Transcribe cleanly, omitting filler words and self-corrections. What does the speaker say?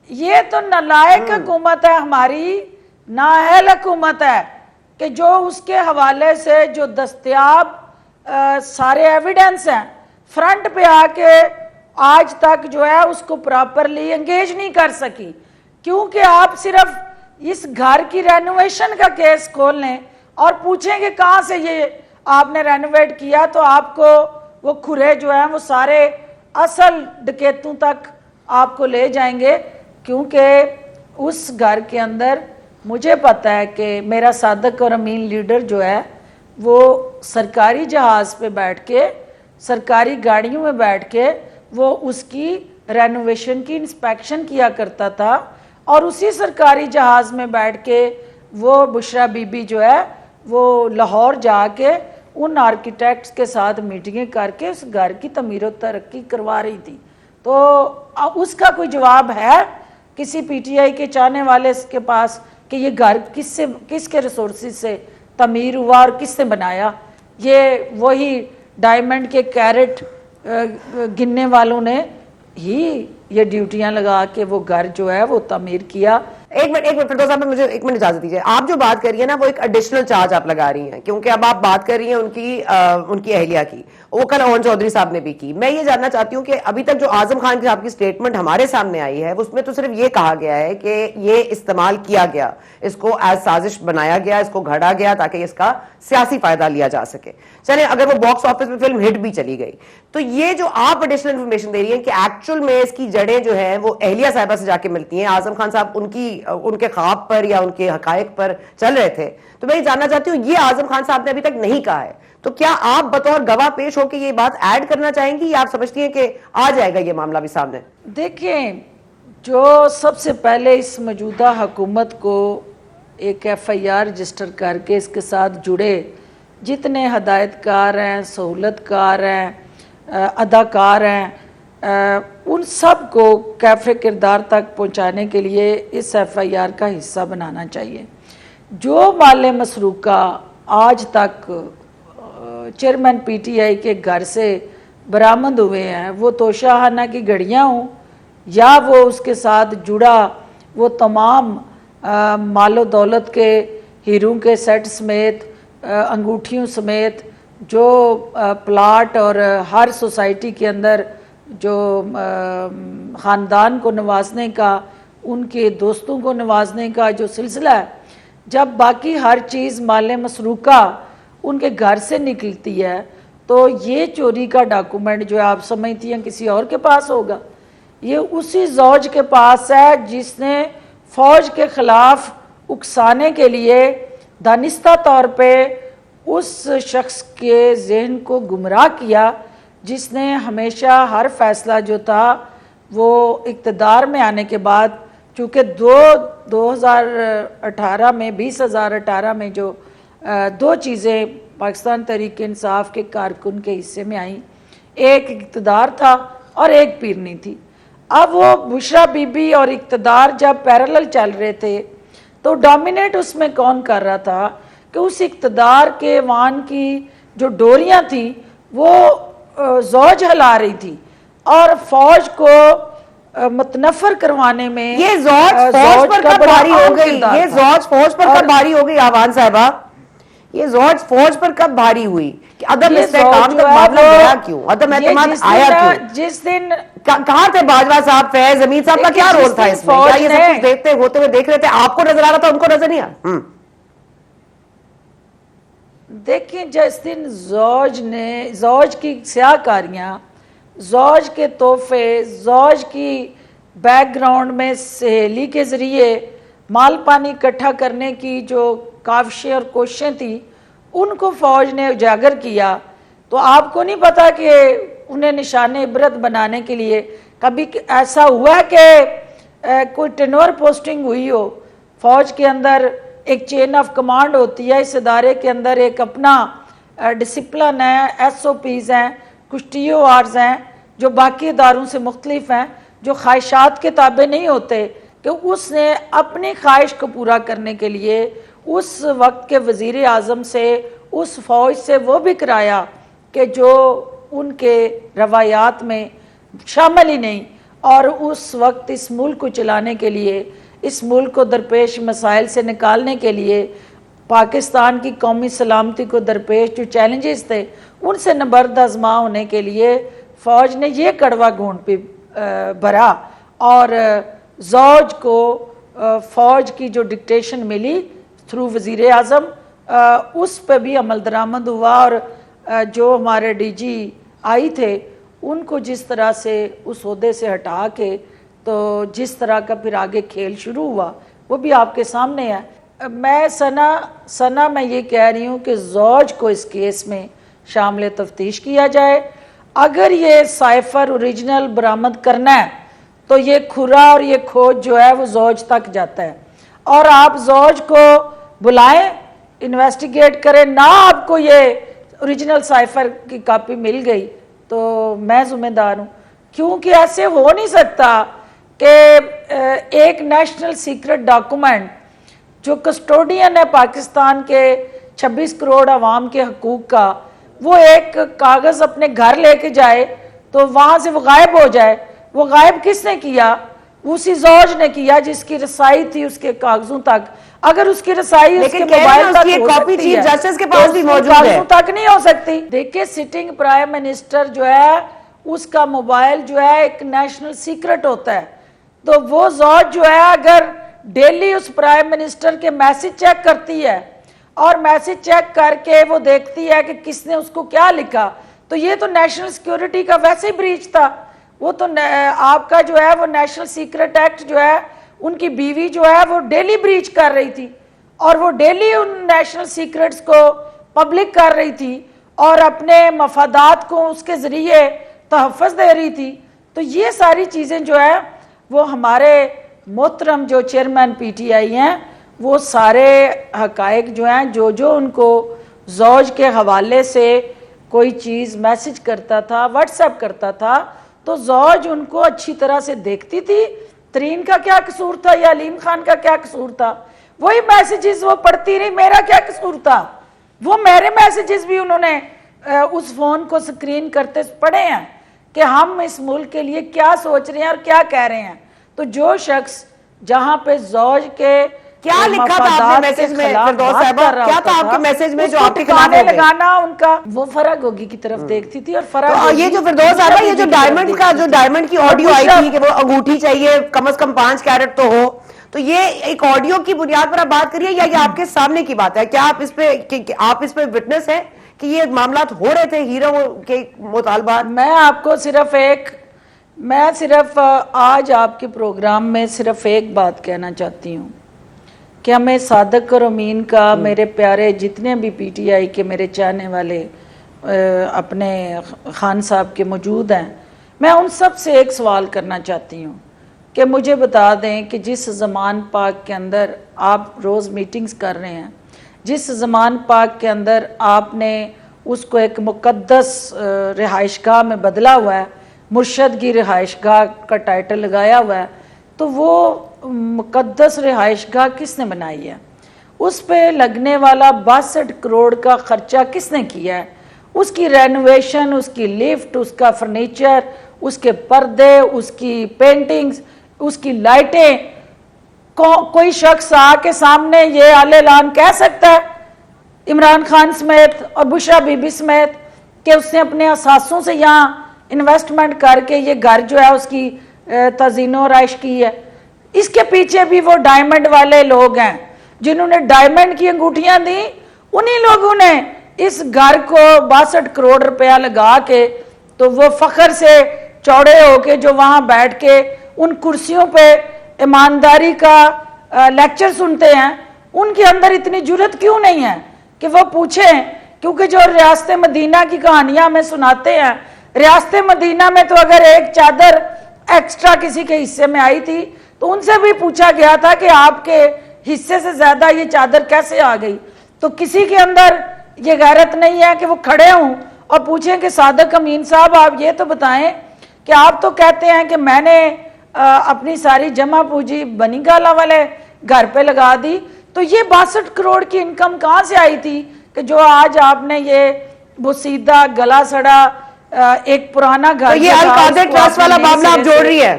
یہ تو نالائق حکومت ہے ہماری، نااہل حکومت ہے کہ جو اس کے حوالے سے جو دستیاب سارے ایویڈنس ہیں فرنٹ پہ آ کے آج تک جو ہے اس کو پراپرلی انگیج نہیں کر سکی. کیونکہ آپ صرف اس گھر کی رینوویشن کا کیس کھول لیں اور پوچھیں کہ کہاں سے یہ آپ نے رینوویٹ کیا، تو آپ کو وہ کھرے جو ہیں وہ سارے اصل ڈکیتوں تک آپ کو لے جائیں گے. کیونکہ اس گھر کے اندر مجھے پتہ ہے کہ میرا صادق اور امین لیڈر جو ہے وہ سرکاری جہاز پہ بیٹھ کے، سرکاری گاڑیوں میں بیٹھ کے وہ اس کی رینوویشن کی انسپیکشن کیا کرتا تھا، اور اسی سرکاری جہاز میں بیٹھ کے وہ بشرا بی بی جو ہے وہ لاہور جا کے ان آرکیٹیکٹس کے ساتھ میٹنگیں کر کے اس گھر کی تعمیر و ترقی کروا رہی تھی. تو اس کا کوئی جواب ہے کسی پی ٹی آئی کے چاہنے والے کے پاس کہ یہ گھر کس کے ریسورسز سے تعمیر ہوا اور کس نے بنایا؟ یہ وہی ڈائمنڈ کے کیرٹ گننے والوں نے ہی یہ ڈیوٹیاں لگا کے وہ گھر جو ہے وہ تعمیر کیا. ایک منٹ فردوس صاحب مجھے ایک منٹ اجازت دیجیے. آپ جو بات کر رہی ہیں نا وہ ایک ایڈیشنل چارج آپ لگا رہی ہیں، کیونکہ اب آپ بات کر رہی ہیں ان کی اہلیہ کی، وہ کل اون چودھری صاحب نے بھی کی. میں یہ جاننا چاہتی ہوں کہ ابھی تک جو اعظم خان کی آپ کی سٹیٹمنٹ ہمارے سامنے آئی ہے اس میں تو صرف یہ کہا گیا ہے کہ یہ استعمال کیا گیا، اس کو ایز سازش بنایا گیا، اس کو گھڑا گیا تاکہ اس کا سیاسی فائدہ لیا جا سکے. چلیں اگر وہ باکس آفس میں فلم ہٹ بھی چلی گئی، تو یہ جو آپ ایڈیشنل انفارمیشن دے رہی ہیں کہ ایکچوئل میں اس کی جڑیں جو ہیں وہ اہلیہ صاحبہ سے جا کے ملتی ہیں، اعظم خان صاحب ان کے خواب پر یا ان کے حقائق پر چل رہے تھے، تو میں یہ جاننا چاہتی ہوں یہ اعظم خان صاحب نے ابھی تک نہیں کہا ہے، تو کیا آپ بطور گواہ پیش ہو کے یہ بات ایڈ کرنا چاہیں گی یا آپ سمجھتی ہیں کہ آ جائے گا یہ معاملہ بھی سامنے؟ دیکھیں، جو سب سے پہلے اس موجودہ حکومت کو ایک ایف آئی آر رجسٹر کر کے اس کے ساتھ جڑے جتنے ہدایت کار ہیں، سہولت کار ہیں، اداکار ہیں، ان سب کو کیفے کردار تک پہنچانے کے لیے اس ایف آئی آر کا حصہ بنانا چاہیے. جو مال مسروقہ آج تک چیئرمین پی ٹی آئی کے گھر سے برآمد ہوئے ہیں، وہ توشہ خانہ کی گھڑیاں ہوں یا وہ اس کے ساتھ جڑا وہ تمام مال و دولت کے ہیروں کے سیٹ سمیت، انگوٹھیوں سمیت جو پلاٹ اور ہر سوسائٹی کے اندر جو خاندان کو نوازنے کا، ان کے دوستوں کو نوازنے کا جو سلسلہ ہے، جب باقی ہر چیز مال مسروقہ ان کے گھر سے نکلتی ہے تو یہ چوری کا ڈاکومنٹ جو آپ سمجھتی ہیں کسی اور کے پاس ہوگا؟ یہ اسی زوج کے پاس ہے جس نے فوج کے خلاف اکسانے کے لیے دانستہ طور پہ اس شخص کے ذہن کو گمراہ کیا، جس نے ہمیشہ ہر فیصلہ جو تھا وہ اقتدار میں آنے کے بعد، چونکہ 2018 میں جو دو چیزیں پاکستان تحریک انصاف کے کارکن کے حصے میں آئیں، ایک اقتدار تھا اور ایک پیرنی تھی. اب وہ بشرا بی بی اور اقتدار جب پیرالل چل رہے تھے تو ڈومینیٹ اس میں کون کر رہا تھا کہ اس اقتدار کے وان کی جو ڈوریاں تھیں وہ زوج ہلا رہی تھی، اور فوج کو متنفر کروانے میں یہ زوج فوج پر کب بھاری ہو گئی؟ یہ زوج فوج پر کب بھاری ہو گئی آوان صاحبہ؟ یہ زوج فوج پر کب بھاری ہوئی کہ عدم استحکام کا معاملہ گیا کیوں؟ عدم اعتماد آیا کیوں؟ جس دن کہاں تھے باجوہ صاحب، فیض امین صاحب کا کیا رول تھا اس میں؟ کیا یہ سب کچھ دیکھتے ہوتے ہوئے دیکھ رہے تھے؟ آپ کو نظر آ رہا تھا، ان کو نظر نہیں آیا؟ دیکھیں، جس دن زوج کی سیاہ کاریاں، زوج کے تحفے، زوج کی بیک گراؤنڈ میں سہیلی کے ذریعے مال پانی اکٹھا کرنے کی جو کاوشیں اور کوششیں تھیں، ان کو فوج نے اجاگر کیا، تو آپ کو نہیں پتا کہ انہیں نشان عبرت بنانے کے لیے کبھی ایسا ہوا ہے کہ کوئی ٹینور پوسٹنگ ہوئی ہو فوج کے اندر؟ ایک چین آف کمانڈ ہوتی ہے اس ادارے کے اندر، ایک اپنا ڈسپلن ہے، ایس او پیز ہیں، کچھ ٹی او آرز ہیں جو باقی اداروں سے مختلف ہیں، جو خواہشات کے تابع نہیں ہوتے، کہ اس نے اپنی خواہش کو پورا کرنے کے لیے اس وقت کے وزیر اعظم سے، اس فوج سے وہ بھی کرایا کہ جو ان کے روایات میں شامل ہی نہیں، اور اس وقت اس ملک کو چلانے کے لیے، اس ملک کو درپیش مسائل سے نکالنے کے لیے، پاکستان کی قومی سلامتی کو درپیش جو چیلنجز تھے ان سے نبرد آزما ہونے کے لیے فوج نے یہ کڑوا گھونٹ پہ بھرا، اور زوج کو فوج کی جو ڈکٹیشن ملی تھرو وزیر اعظم، اس پہ بھی عمل درآمد ہوا، اور جو ہمارے ڈی جی آئی تھے ان کو جس طرح سے اس عہدے سے ہٹا کے تو جس طرح کا پھر آگے کھیل شروع ہوا وہ بھی آپ کے سامنے ہے۔ میں ثنا میں یہ کہہ رہی ہوں کہ زوج کو اس کیس میں شامل تفتیش کیا جائے۔ اگر یہ سائفر اوریجنل برآمد کرنا ہے تو یہ کھرا اور یہ کھوج جو ہے وہ زوج تک جاتا ہے، اور آپ زوج کو بلائیں، انویسٹیگیٹ کریں، نہ آپ کو یہ اوریجنل سائفر کی کاپی مل گئی تو میں ذمہ دار ہوں، کیونکہ ایسے ہو نہیں سکتا کہ ایک نیشنل سیکرٹ ڈاکومنٹ جو کسٹوڈین ہے پاکستان کے 26 کروڑ عوام کے حقوق کا، وہ ایک کاغذ اپنے گھر لے کے جائے تو وہاں سے وہ غائب ہو جائے۔ وہ غائب کس نے کیا؟ اسی زوج نے کیا جس کی رسائی تھی اس کے کاغذوں تک۔ اگر اس کی رسائی اس کے موبائل تک ہو سکتی ہے تو اس کے کاغذوں تک نہیں ہو سکتی۔ دیکھیں سٹنگ پرائم منسٹر جو ہے اس کا موبائل جو ہے ایک نیشنل سیکرٹ ہوتا ہے، تو وہ زوج جو ہے اگر ڈیلی اس پرائم منسٹر کے میسج چیک کرتی ہے اور میسج چیک کر کے وہ دیکھتی ہے کہ کس نے اس کو کیا لکھا، تو یہ تو نیشنل سیکیورٹی کا ویسے ہی بریچ تھا۔ وہ تو آپ کا جو ہے وہ نیشنل سیکرٹ ایکٹ جو ہے ان کی بیوی جو ہے وہ ڈیلی بریچ کر رہی تھی، اور وہ ڈیلی ان نیشنل سیکرٹس کو پبلک کر رہی تھی اور اپنے مفادات کو اس کے ذریعے تحفظ دے رہی تھی۔ تو یہ ساری چیزیں جو ہے وہ ہمارے محترم جو چیئرمین پی ٹی آئی ہیں وہ سارے حقائق جو ہیں جو ان کو زوج کے حوالے سے کوئی چیز میسج کرتا تھا، واٹس ایپ کرتا تھا، تو زوج ان کو اچھی طرح سے دیکھتی تھی۔ ترین کا کیا قصور تھا یا علیم خان کا کیا قصور تھا؟ وہی میسیجز وہ پڑھتی رہی، میرا کیا قصور تھا؟ وہ میرے میسیجز بھی انہوں نے اس فون کو سکرین کرتے پڑھے ہیں کہ ہم اس ملک کے لیے کیا سوچ رہے ہیں اور کیا کہہ رہے ہیں۔ تو جو شخص جہاں پہ زوج کے کیا لکھا تھا آپ نے میسج میں فردوس صاحبہ؟ کیا تھا آپ کے میسج میں جو آپ کے خلاف ہو گئے؟ لگانا ان کا وہ فرق ہوگی کی طرف دیکھتی تھی، اور فرق یہ جو فردوس صاحبہ یہ جو ڈائمنڈ کی آڈیو آئی تھی کہ وہ انگوٹھی چاہیے کم از کم 5 کیرٹ تو ہو، تو یہ ایک آڈیو کی بنیاد پر آپ بات کریے یا یہ آپ کے سامنے کی بات ہے؟ کیا آپ اس پہ وٹنس ہیں کہ یہ معاملات ہو رہے تھے ہیرو کے مطالبات؟ میں آپ کو صرف آج آپ کے پروگرام میں صرف ایک بات کہنا چاہتی ہوں کہ ہمیں صادق اور امین کا، میرے پیارے جتنے بھی پی ٹی آئی کے میرے چاہنے والے اپنے خان صاحب کے موجود ہیں، میں ان سب سے ایک سوال کرنا چاہتی ہوں کہ مجھے بتا دیں کہ جس زمان پاک کے اندر آپ روز میٹنگز کر رہے ہیں، جس زمان پاک کے اندر آپ نے اس کو ایک مقدس رہائش گاہ میں بدلا ہوا ہے، مرشد کی رہائش گاہ کا ٹائٹل لگایا ہوا ہے، تو وہ مقدس رہائش گاہ کس نے بنائی ہے؟ اس پہ لگنے والا 62 کروڑ کا خرچہ کس نے کیا ہے؟ اس کی رینوویشن، اس کی لفٹ، اس کا فرنیچر، اس کے پردے، اس کی پینٹنگز، اس کی لائٹیں، کوئی شخص آ کے سامنے یہ اعلان کہہ سکتا ہے عمران خان سمیت اور بشرا بی بی سمیت کہ اس نے اپنے اثاثوں سے یہاں انویسٹمنٹ کر کے یہ گھر جو ہے اس کی تزئین و آرائش کی ہے؟ اس کے پیچھے بھی وہ ڈائمنڈ والے لوگ ہیں جنہوں نے ڈائمنڈ کی انگوٹھیاں دی، انہی لوگوں نے اس گھر کو 62 کروڑ روپیہ لگا کے تو وہ فخر سے چوڑے ہو کے جو وہاں بیٹھ کے ان کرسیوں پہ ایمانداری کا لیکچر سنتے ہیں، ان کے اندر اتنی جرت کیوں نہیں ہے کہ وہ پوچھیں؟ کیونکہ جو ریاست مدینہ کی کہانیاں میں سناتے ہیں، ریاست مدینہ میں تو اگر ایک چادر ایکسٹرا کسی کے حصے میں آئی تھی تو ان سے بھی پوچھا گیا تھا کہ آپ کے حصے سے زیادہ یہ چادر کیسے آ گئی؟ تو کسی کے اندر یہ غیرت نہیں ہے کہ وہ کھڑے ہوں اور پوچھیں کہ صادق امین صاحب آپ یہ تو بتائیں کہ آپ تو کہتے ہیں کہ میں نے اپنی ساری جمع پوجی بنی گالا والے گھر پہ لگا دی، تو یہ 62 کروڑ کی انکم کہاں سے آئی تھی کہ جو آج آپ نے یہ بوسیدہ گلا سڑا ایک پرانا گھر؟ یہ القادر ٹرسٹ والا معاملہ آپ جوڑ رہی ہے؟